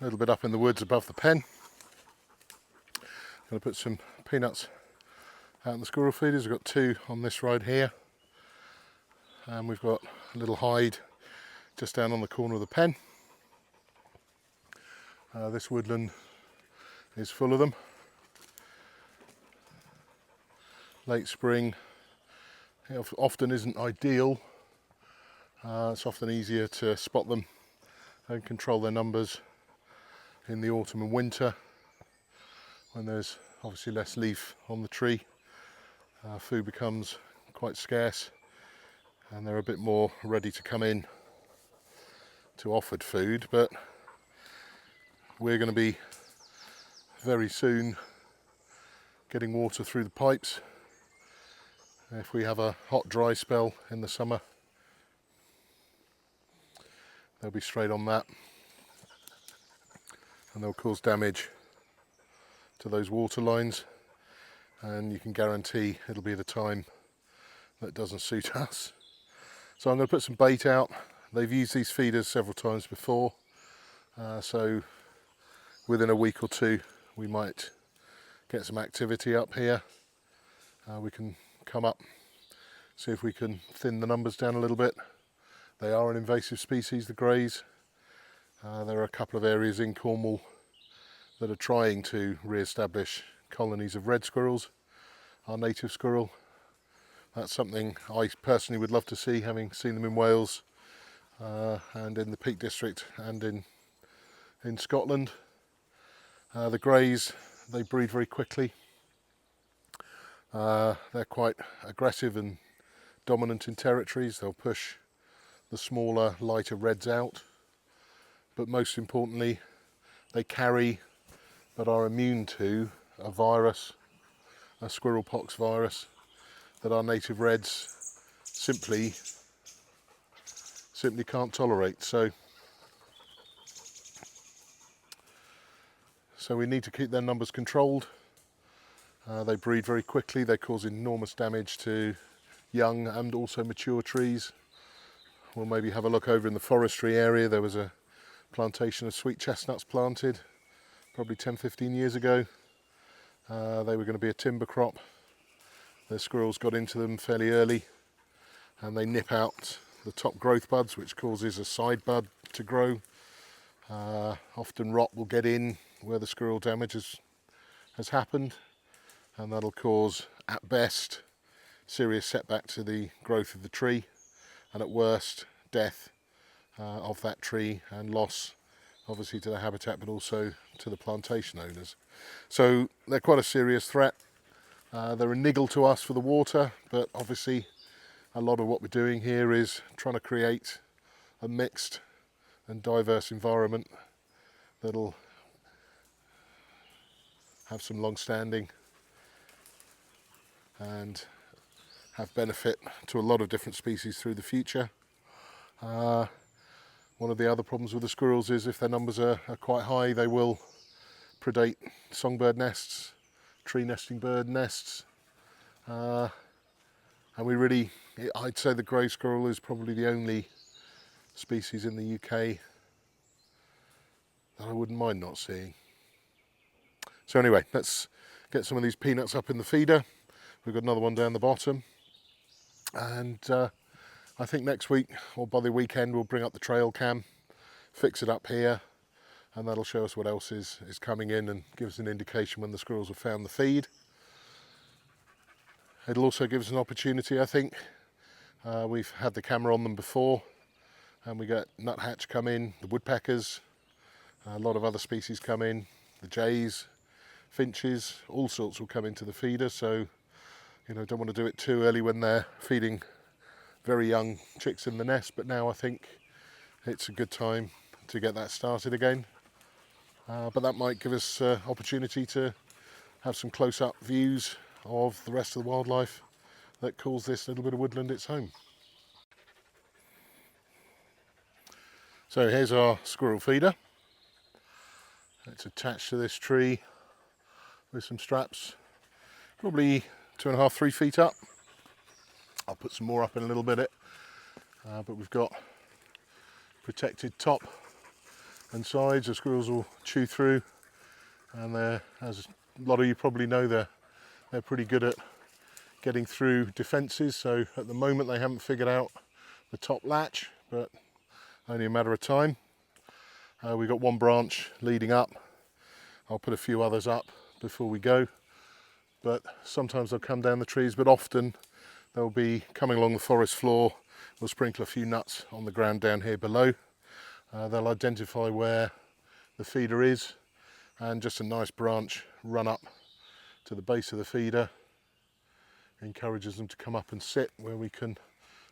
a little bit up in the woods above the pen. Going to put some peanuts out in the squirrel feeders. We've got 2 on this ride here, and we've got a little hide just down on the corner of the pen. This woodland is full of them. Late spring, it often isn't ideal. It's often easier to spot them and control their numbers in the autumn and winter, when there's obviously less leaf on the tree. Food becomes quite scarce and they're a bit more ready to come in to offered food, but we're going to be very soon getting water through the pipes. If we have a hot dry spell in the summer, they'll be straight on that, and they'll cause damage to those water lines, and you can guarantee it'll be the time that doesn't suit us. So I'm going to put some bait out. They've used these feeders several times before, so within a week or 2 we might get some activity up here. We can come up, see if we can thin the numbers down a little bit. They are an invasive species, the greys. There are a couple of areas in Cornwall that are trying to re-establish colonies of red squirrels, our native squirrel. That's something I personally would love to see, having seen them in Wales and in the Peak District and in Scotland. The greys, they breed very quickly. They're quite aggressive and dominant in territories. They'll push the smaller, lighter reds out, but most importantly, they carry but are immune to a virus, a squirrel pox virus, that our native reds simply can't tolerate. So we need to keep their numbers controlled. They breed very quickly. They cause enormous damage to young and also mature trees. We'll maybe have a look over in the forestry area. There was a plantation of sweet chestnuts planted probably 10-15 years ago. They were going to be a timber crop. The squirrels got into them fairly early and they nip out the top growth buds, which causes a side bud to grow. Often rot will get in where the squirrel damage has happened, and that'll cause, at best, serious setback to the growth of the tree, and at worst, death of that tree and loss obviously to the habitat, but also to the plantation owners. So they're quite a serious threat. They're a niggle to us for the water, but obviously a lot of what we're doing here is trying to create a mixed and diverse environment that'll have some long-standing and have benefit to a lot of different species through the future. One of the other problems with the squirrels is if their numbers are quite high, they will predate songbird nests, tree nesting bird nests, and I'd say the grey squirrel is probably the only species in the UK that I wouldn't mind not seeing. So anyway, let's get some of these peanuts up in the feeder. We've got another one down the bottom, and I think next week or by the weekend we'll bring up the trail cam, fix it up here, and that'll show us what else is coming in and give us an indication when the squirrels have found the feed. It'll also give us an opportunity, I think. We've had the camera on them before, and we get nuthatch come in, the woodpeckers, a lot of other species come in, the jays, finches, all sorts will come into the feeder. So, don't want to do it too early when they're feeding very young chicks in the nest, but now I think it's a good time to get that started again. But that might give us opportunity to have some close-up views of the rest of the wildlife that calls this little bit of woodland its home. So here's our squirrel feeder. It's attached to this tree with some straps, probably 2.5-3 feet up. I'll put some more up in a little bit, but we've got protected top and sides. The squirrels will chew through, and as a lot of you probably know, they're pretty good at getting through defences. So at the moment they haven't figured out the top latch, but only a matter of time. We've got one branch leading up. I'll put a few others up before we go, but sometimes they'll come down the trees, but often they'll be coming along the forest floor. We'll sprinkle a few nuts on the ground down here below. They'll identify where the feeder is, and just a nice branch run up to the base of the feeder encourages them to come up and sit where we can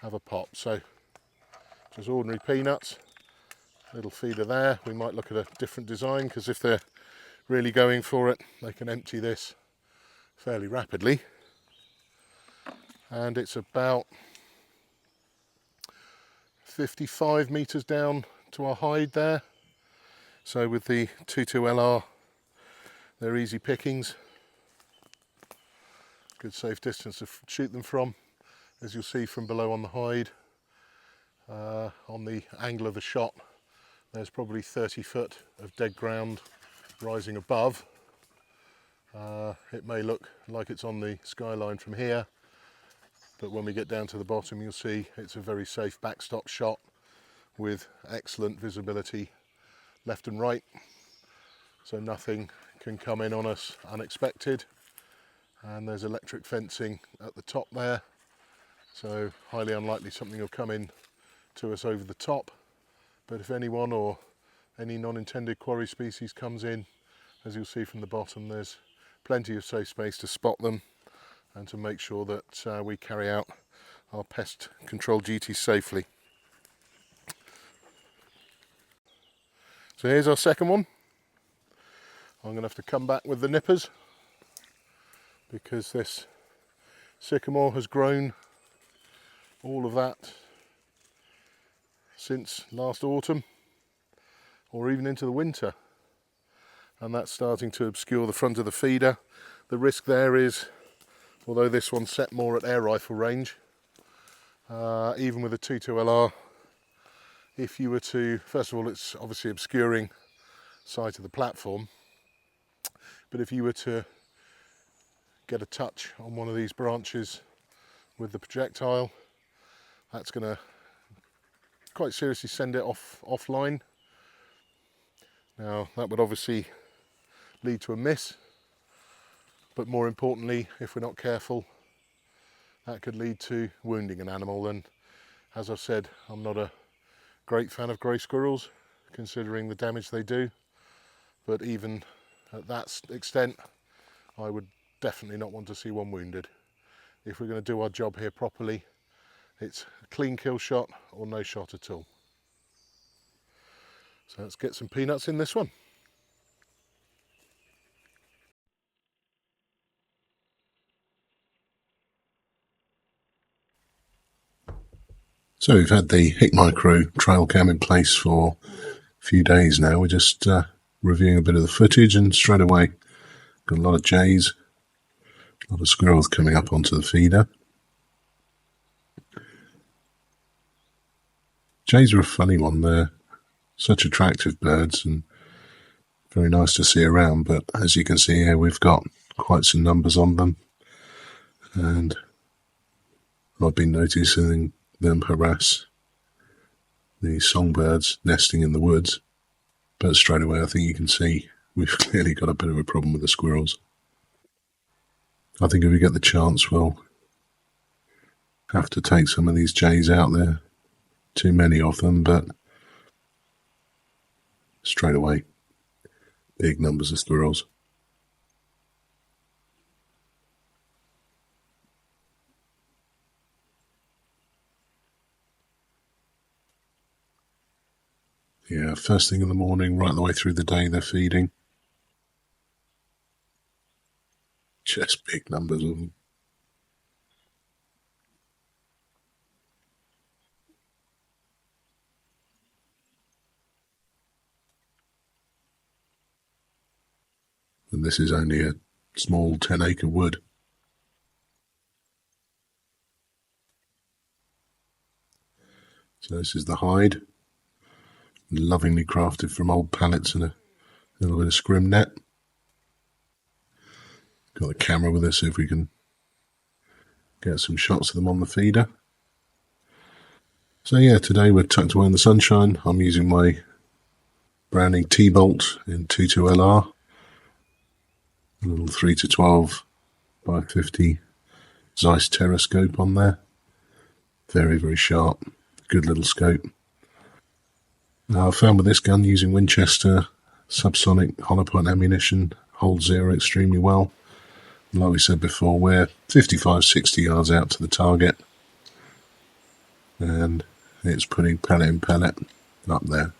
have a pop. So just ordinary peanuts, little feeder there. We might look at a different design, because if they're really going for it, they can empty this fairly rapidly. And it's about 55 meters down to our hide there. So with the 22LR, they're easy pickings. Good safe distance to shoot them from. As you'll see from below on the hide, on the angle of the shot, there's probably 30 foot of dead ground rising above. It may look like it's on the skyline from here, but when we get down to the bottom, you'll see it's a very safe backstop shot with excellent visibility left and right, so nothing can come in on us unexpected. And there's electric fencing at the top there, so highly unlikely something will come in to us over the top. But if anyone or any non-intended quarry species comes in, as you'll see from the bottom, there's plenty of safe space to spot them and to make sure that we carry out our pest control duties safely. So here's our second one. I'm going to have to come back with the nippers, because this sycamore has grown all of that since last autumn, or even into the winter, and that's starting to obscure the front of the feeder. The risk there is, although this one's set more at air rifle range, even with a 22LR, if you were to, first of all, it's obviously obscuring sight of the platform, but if you were to get a touch on one of these branches with the projectile, that's going to quite seriously send it offline. Now that would obviously lead to a miss, but more importantly, if we're not careful, that could lead to wounding an animal. And as I've said, I'm not a great fan of grey squirrels, considering the damage they do, but even at that extent, I would definitely not want to see one wounded. If we're going to do our job here properly, it's a clean kill shot or no shot at all. So let's get some peanuts in this one. So we've had the Hick Micro trail cam in place for a few days now. We're just reviewing a bit of the footage, and straight away got a lot of jays, a lot of squirrels coming up onto the feeder. Jays are a funny one. They're such attractive birds and very nice to see around, but as you can see here, we've got quite some numbers on them, and I've been noticing them harass the songbirds nesting in the woods. But straight away, I think you can see we've clearly got a bit of a problem with the squirrels. I think if we get the chance, we'll have to take some of these jays out there. Too many of them, but straight away, big numbers of squirrels. Yeah, first thing in the morning, right the way through the day, they're feeding. Just big numbers of them. And this is only a small 10-acre wood. So this is the hide. lovingly crafted from old pallets and a little bit of scrim net. Got the camera with us, see if we can get some shots of them on the feeder. So yeah, today we're tucked away in the sunshine. I'm using my Browning T-Bolt in 22LR, a little 3 to 12 by 50 Zeiss Terrascope on there. Very, very sharp, good little scope. Now, I found with this gun, using Winchester subsonic hollow point ammunition, holds zero extremely well. And like we said before, we're 55, 60 yards out to the target, and it's putting pellet in pellet up there.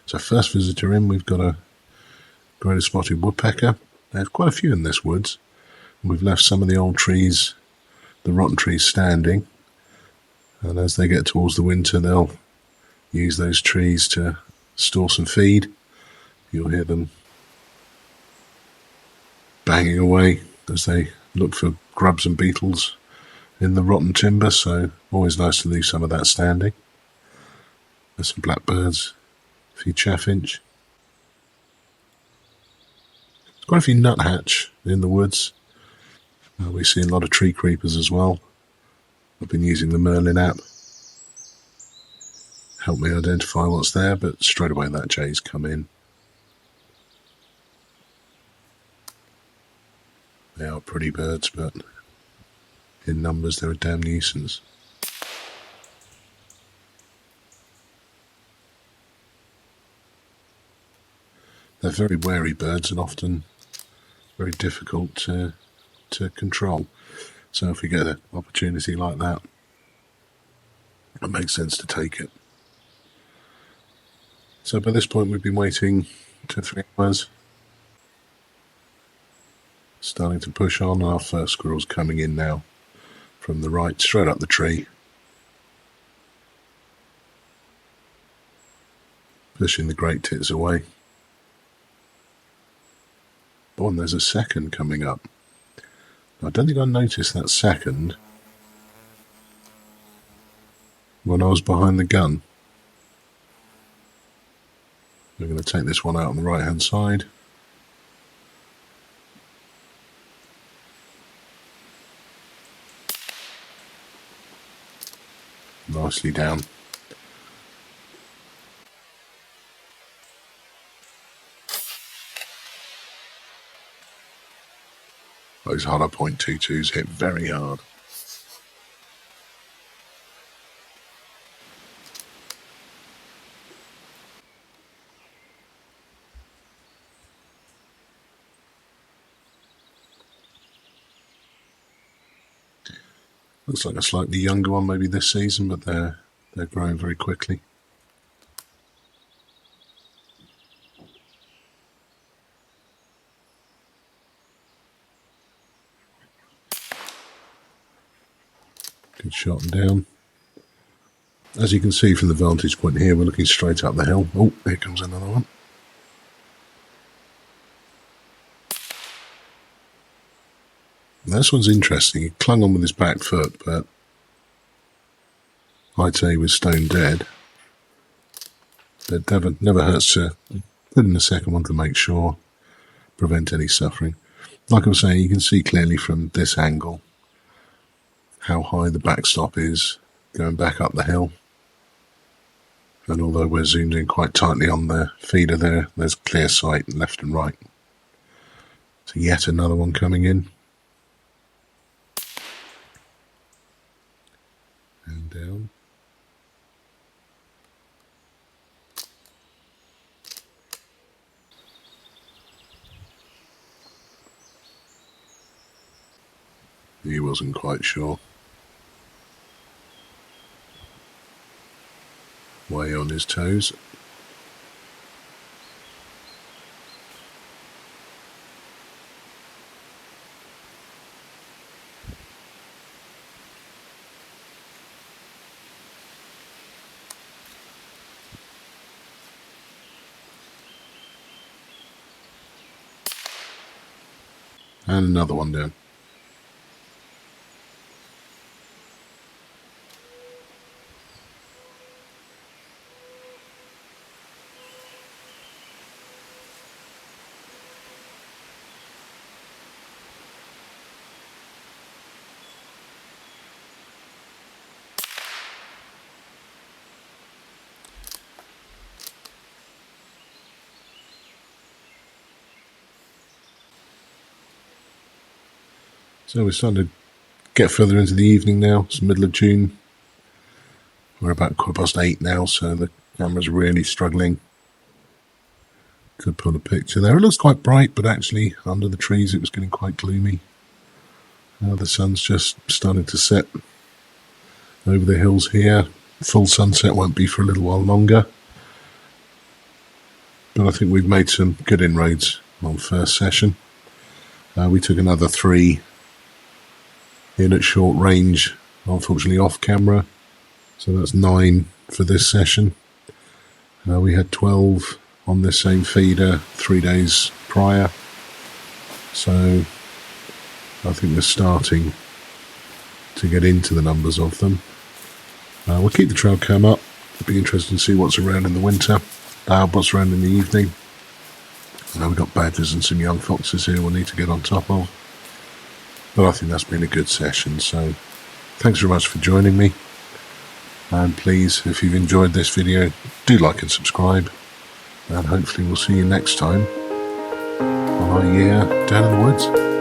So first visitor in, we've got a greater spotted woodpecker. There's quite a few in this woods. We've left some of the old trees, the rotten trees, standing, and as they get towards the winter, they'll use those trees to store some feed. You'll hear them banging away as they look for grubs and beetles in the rotten timber, so always nice to leave some of that standing. There's some blackbirds, a few chaffinch. There's quite a few nuthatch in the woods. We see a lot of tree creepers as well. I've been using the Merlin app. Help me identify what's there, but straight away that jay's come in. They are pretty birds, but in numbers they're a damn nuisance. They're very wary birds and often very difficult to control. So if we get an opportunity like that, it makes sense to take it. So by this point we've been waiting 2 or 3 hours. Starting to push on. Our first squirrel's coming in now from the right, straight up the tree. Pushing the great tits away. Oh, and there's a second coming up. I don't think I noticed that second when I was behind the gun. We're going to take this one out on the right hand side. Nicely down. Those hollow point 22s hit very hard. Looks like a slightly younger one maybe this season, but they're growing very quickly. Good shot and down. As you can see from the vantage point here, we're looking straight up the hill. Oh, here comes another one. Now, this one's interesting. He clung on with his back foot, but I'd say he was stone dead. But never hurts to put in a second one to make sure, prevent any suffering. Like I was saying, you can see clearly from this angle how high the backstop is going back up the hill. And although we're zoomed in quite tightly on the feeder there, there's clear sight left and right. So yet another one coming in. And down. He wasn't quite sure. Way on his toes. And another one down. So we're starting to get further into the evening now. It's the middle of June. We're about 8:15 now, so the camera's really struggling to put a picture there. It looks quite bright, but actually under the trees it was getting quite gloomy. Now the sun's just starting to set over the hills here. Full sunset won't be for a little while longer, but I think we've made some good inroads on first session. We took another 3 in at short range, unfortunately off camera, so that's 9 for this session. We had 12 on this same feeder 3 days prior, so I think we're starting to get into the numbers of them. We'll keep the trail cam up. It'll be interesting to see what's around in the winter, what's around in the evening. We've got badgers and some young foxes here we'll need to get on top of, but I think that's been a good session. So thanks very much for joining me, and please, if you've enjoyed this video, do like and subscribe, and hopefully we'll see you next time on our year down in the woods.